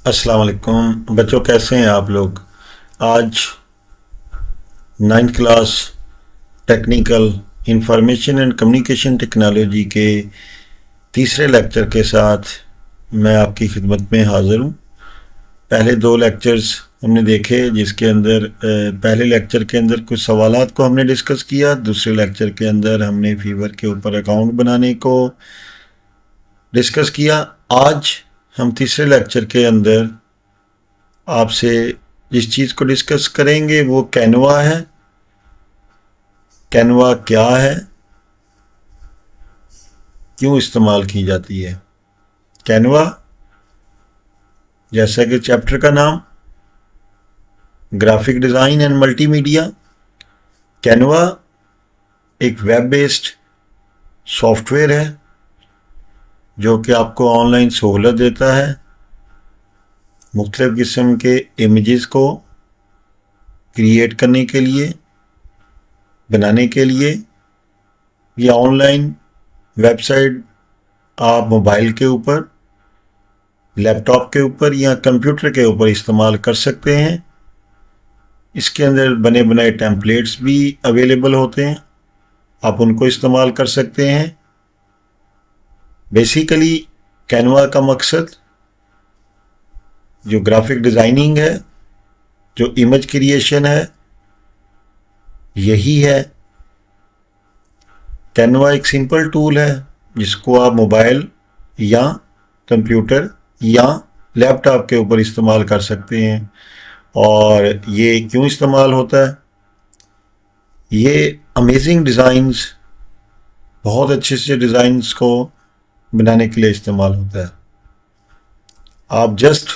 अस्सलाम वालेकुम बच्चों, कैसे हैं आप लोग। आज 9th class technical information and communication technology के तीसरे लेक्चर के साथ मैं आपकी खिदमत में हाज़िर हूँ। पहले दो लेक्चर्स हमने देखे जिसके अंदर पहले लेक्चर के अंदर कुछ सवालात को हमने डिस्कस किया, दूसरे लेक्चर के अंदर हमने फीवर के ऊपर अकाउंट बनाने को डिस्कस किया। आज हम तीसरे लेक्चर के अंदर आपसे जिस चीज़ को डिस्कस करेंगे वो कैनवा है। कैनवा क्या है, क्यों इस्तेमाल की जाती है। कैनवा जैसा कि चैप्टर का नाम graphic design and multimedia. Canva एक वेब बेस्ड सॉफ्टवेयर है जो कि आपको ऑनलाइन सहूलत देता है मुख्तलिफ़ किस्म के इमेजेस को क्रिएट करने के लिए, बनाने के लिए, या ऑनलाइन वेबसाइट आप मोबाइल के ऊपर, लैपटॉप के ऊपर या कंप्यूटर के ऊपर इस्तेमाल कर सकते हैं। इसके अंदर बने बनाए टेम्पलेट्स भी अवेलेबल होते हैं, आप उनको इस्तेमाल कर सकते हैं। बेसिकली कैनवा का मकसद जो ग्राफिक डिज़ाइनिंग है, जो इमेज क्रिएशन है, यही है। कैनवा एक सिंपल टूल है जिसको आप मोबाइल या कंप्यूटर या लैपटॉप के ऊपर इस्तेमाल कर सकते हैं। और ये क्यों इस्तेमाल होता है, ये अमेजिंग डिज़ाइंस, बहुत अच्छे से डिज़ाइंस को बनाने के लिए इस्तेमाल होता है। आप जस्ट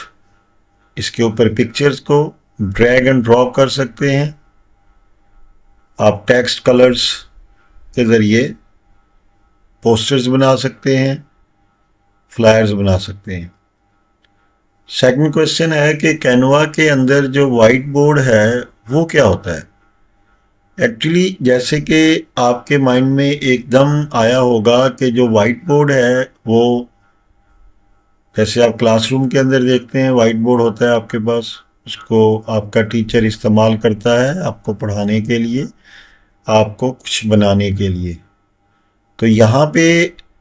इसके ऊपर पिक्चर्स को ड्रैग एंड ड्रॉप कर सकते हैं। आप टेक्स्ट कलर्स के ज़रिए पोस्टर्स बना सकते हैं, फ्लायर्स बना सकते हैं। सेकंड क्वेश्चन है कि कैनवा के अंदर जो वाइट बोर्ड है वो क्या होता है। एक्चुअली जैसे कि आपके माइंड में एकदम आया होगा कि जो वाइट बोर्ड है वो, जैसे आप क्लासरूम के अंदर देखते हैं वाइट बोर्ड होता है आपके पास, उसको आपका टीचर इस्तेमाल करता है आपको पढ़ाने के लिए, आपको कुछ बनाने के लिए। तो यहाँ पे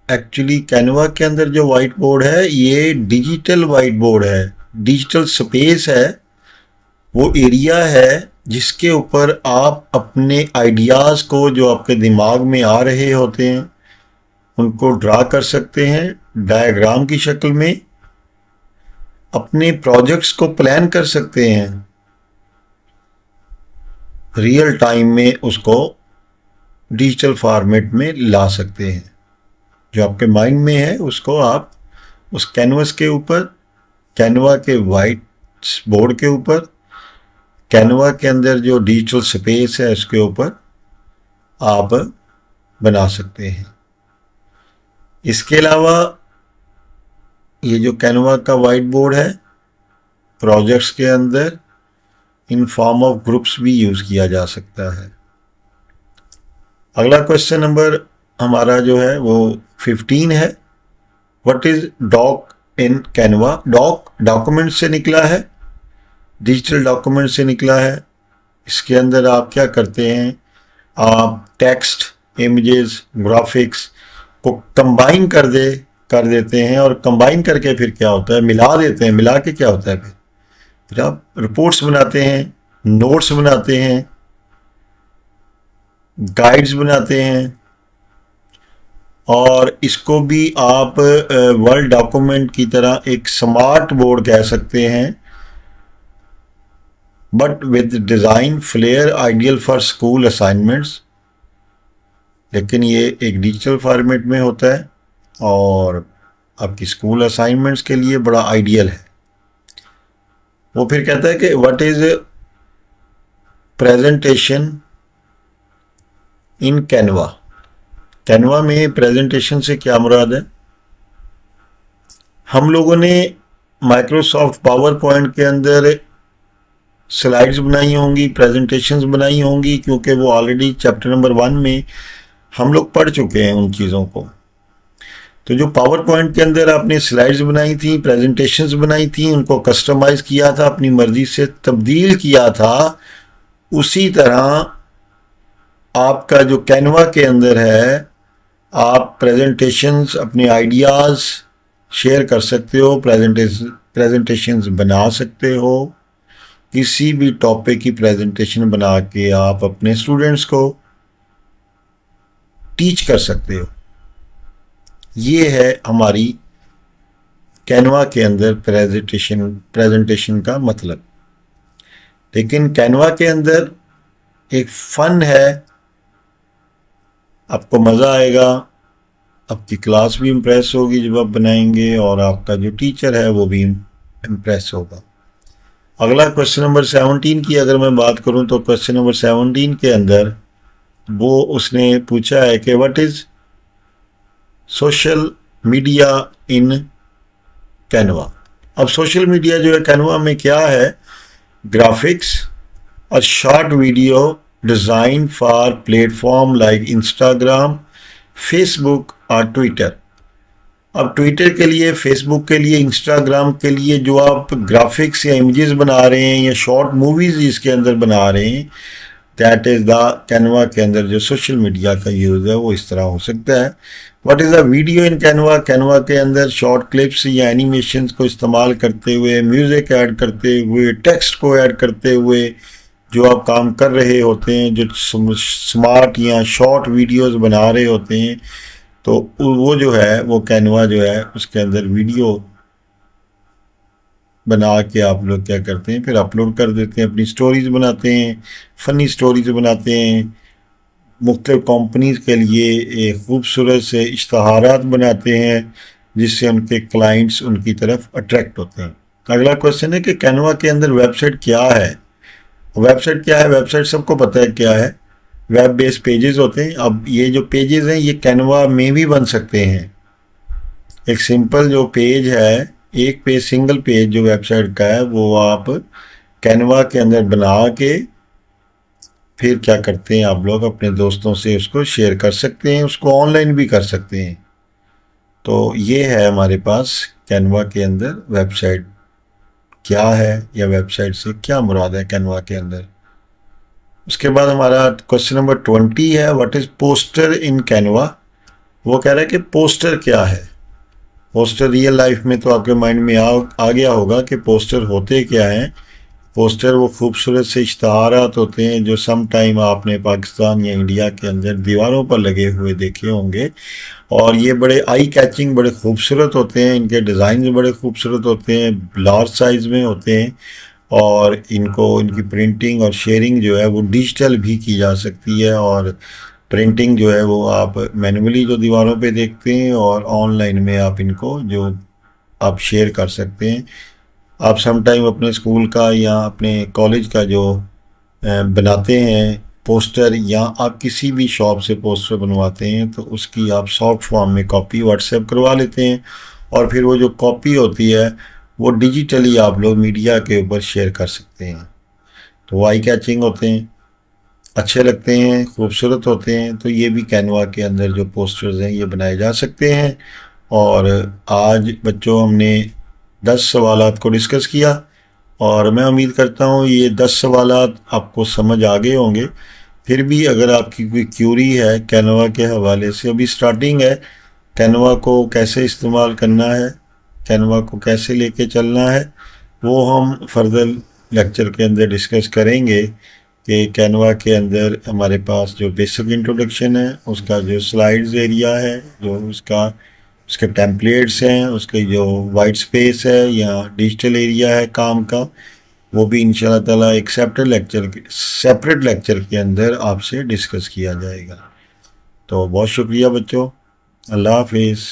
एक्चुअली कैनवा के अंदर जो वाइट बोर्ड है ये डिजिटल वाइट बोर्ड है, डिजिटल स्पेस है, वो एरिया है जिसके ऊपर आप अपने आइडियाज़ को जो आपके दिमाग में आ रहे होते हैं उनको ड्रा कर सकते हैं डायग्राम की शक्ल में, अपने प्रोजेक्ट्स को प्लान कर सकते हैं, रियल टाइम में उसको डिजिटल फॉर्मेट में ला सकते हैं। जो आपके माइंड में है उसको आप उस कैनवस के ऊपर, कैनवा के वाइट बोर्ड के ऊपर, कैनवा के अंदर जो डिजिटल स्पेस है उसके ऊपर आप बना सकते हैं। इसके अलावा ये जो कैनवा का वाइट बोर्ड है प्रोजेक्ट्स के अंदर इन फॉर्म ऑफ ग्रुप्स भी यूज़ किया जा सकता है। अगला क्वेश्चन नंबर हमारा जो है वो 15 है। What is doc in Canva. Doc document से निकला है, डिजिटल डॉक्यूमेंट से निकला है। इसके अंदर आप क्या करते हैं, आप टेक्स्ट, इमेजेस, ग्राफिक्स को कंबाइन कर देते हैं, और कंबाइन करके फिर क्या होता है, मिला देते हैं। मिला के क्या होता है, फिर आप रिपोर्ट्स बनाते हैं, नोट्स बनाते हैं, गाइड्स बनाते हैं, और इसको भी आप वर्ड डॉक्यूमेंट की तरह एक स्मार्ट बोर्ड कह सकते हैं, but with design flair ideal for school assignments. लेकिन ये एक डिजिटल फॉर्मेट में होता है और आपकी स्कूल असाइनमेंट्स के लिए बड़ा आइडियल है। वो फिर कहता है कि what is presentation in Canva. Canva में प्रेजेंटेशन से क्या मुराद है। हम लोगों ने माइक्रोसॉफ्ट पावर पॉइंट के अंदर स्लाइड्स बनाई होंगी, प्रेजेंटेशंस बनाई होंगी, क्योंकि वो ऑलरेडी चैप्टर नंबर 1 में हम लोग पढ़ चुके हैं उन चीज़ों को। तो जो पावर पॉइंट के अंदर आपने स्लाइड्स बनाई थी, प्रेजेंटेशंस बनाई थी, उनको कस्टमाइज किया था, अपनी मर्जी से तब्दील किया था, उसी तरह आपका जो कैनवा के अंदर है, आप प्रेजेंटेशंस, अपने आइडियाज़ शेयर कर सकते हो, प्रेजेंटेशंस बना सकते हो, किसी भी टॉपिक की प्रेजेंटेशन बना के आप अपने स्टूडेंट्स को टीच कर सकते हो। ये है हमारी कैनवा के अंदर प्रेजेंटेशन का मतलब। लेकिन कैनवा के अंदर एक फ़न है, आपको मज़ा आएगा, आपकी क्लास भी इम्प्रेस होगी जब आप बनाएंगे, और आपका जो टीचर है वो भी इम्प्रेस होगा। अगला क्वेश्चन नंबर 17 की अगर मैं बात करूं तो क्वेश्चन नंबर 17 के अंदर वो उसने पूछा है कि what is social media in Canva. अब सोशल मीडिया जो है कैनवा में क्या है, ग्राफिक्स और short video design for platform like Instagram, Facebook और ट्विटर। अब ट्विटर के लिए, फेसबुक के लिए, इंस्टाग्राम के लिए जो आप ग्राफिक्स या इमेजेस बना रहे हैं या शॉर्ट मूवीज़ इसके अंदर बना रहे हैं, दैट इज़ द कैनवा के अंदर जो सोशल मीडिया का यूज़ है वो इस तरह हो सकता है। What is the video in Canva, Canva के अंदर शॉर्ट क्लिप्स या एनिमेशंस को इस्तेमाल करते हुए, म्यूज़िक ऐड करते हुए, टेक्स्ट को ऐड करते हुए जो आप काम कर रहे होते हैं, जो स्मार्ट या शॉर्ट वीडियोस बना रहे होते हैं, तो वो जो है वो कैनवा जो है उसके अंदर वीडियो बना के आप लोग क्या करते हैं, फिर अपलोड कर देते हैं, अपनी स्टोरीज बनाते हैं, फ़नी स्टोरीज बनाते हैं, मुख्तलिफ कंपनीज के लिए एक खूबसूरत से इश्तहारात बनाते हैं जिससे उनके क्लाइंट्स उनकी तरफ अट्रैक्ट होते हैं। अगला क्वेश्चन है कि कैनवा के अंदर वेबसाइट क्या है। वेबसाइट क्या है, वेबसाइट सबको पता है क्या है, वेब बेस्ड पेजेस होते हैं। अब ये जो पेजेस हैं ये कैनवा में भी बन सकते हैं। एक सिंपल जो पेज है, एक पेज, सिंगल पेज जो वेबसाइट का है, वो आप कैनवा के अंदर बना के फिर क्या करते हैं, आप लोग अपने दोस्तों से उसको शेयर कर सकते हैं, उसको ऑनलाइन भी कर सकते हैं। तो ये है हमारे पास कैनवा के अंदर वेबसाइट क्या है, या वेबसाइट से क्या मुराद है कैनवा के अंदर। उसके बाद हमारा क्वेश्चन नंबर 20 है, what is poster in Canva. वो कह रहा है कि पोस्टर क्या है। पोस्टर रियल लाइफ में तो आपके माइंड में आ गया होगा कि पोस्टर होते क्या हैं। पोस्टर वो खूबसूरत से इश्तहारात होते हैं जो सम टाइम आपने पाकिस्तान या इंडिया के अंदर दीवारों पर लगे हुए देखे होंगे, और ये बड़े आई कैचिंग, बड़े खूबसूरत होते हैं, इनके डिज़ाइन बड़े खूबसूरत होते हैं, लार्ज साइज़ में होते हैं, और इनकी प्रिंटिंग और शेयरिंग जो है वो डिजिटल भी की जा सकती है, और प्रिंटिंग जो है वो आप मैनुअली जो दीवारों पे देखते हैं, और ऑनलाइन में आप इनको जो आप शेयर कर सकते हैं। आप सम टाइम अपने स्कूल का या अपने कॉलेज का जो बनाते हैं पोस्टर, या आप किसी भी शॉप से पोस्टर बनवाते हैं, तो उसकी आप सॉफ्ट फॉर्म में कॉपी व्हाट्सएप करवा लेते हैं, और फिर वो जो कॉपी होती है वो डिजिटली आप लोग मीडिया के ऊपर शेयर कर सकते हैं। तो वो आई कैचिंग होते हैं, अच्छे लगते हैं, खूबसूरत होते हैं। तो ये भी कैनवा के अंदर जो पोस्टर्स हैं ये बनाए जा सकते हैं। और आज बच्चों हमने 10 सवालात को डिस्कस किया, और मैं उम्मीद करता हूँ ये 10 सवालात आपको समझ आ गए होंगे। फिर भी अगर आपकी कोई क्यूरी है कैनवा के हवाले से, अभी स्टार्टिंग है, कैनवा को कैसे इस्तेमाल करना है, कैनवा को कैसे लेके चलना है, वो हम फर्दर लेक्चर के अंदर डिस्कस करेंगे कि कैनवा के अंदर हमारे पास जो बेसिक इंट्रोडक्शन है, उसका जो स्लाइड्स एरिया है, जो उसके टेम्पलेट्स हैं, उसके जो वाइट स्पेस है या डिजिटल एरिया है काम का, वो भी इंशाल्लाह ताला एक सेपरेट लेक्चर के अंदर आपसे डिस्कस किया जाएगा। तो बहुत शुक्रिया बच्चों, अल्लाह हाफिज़।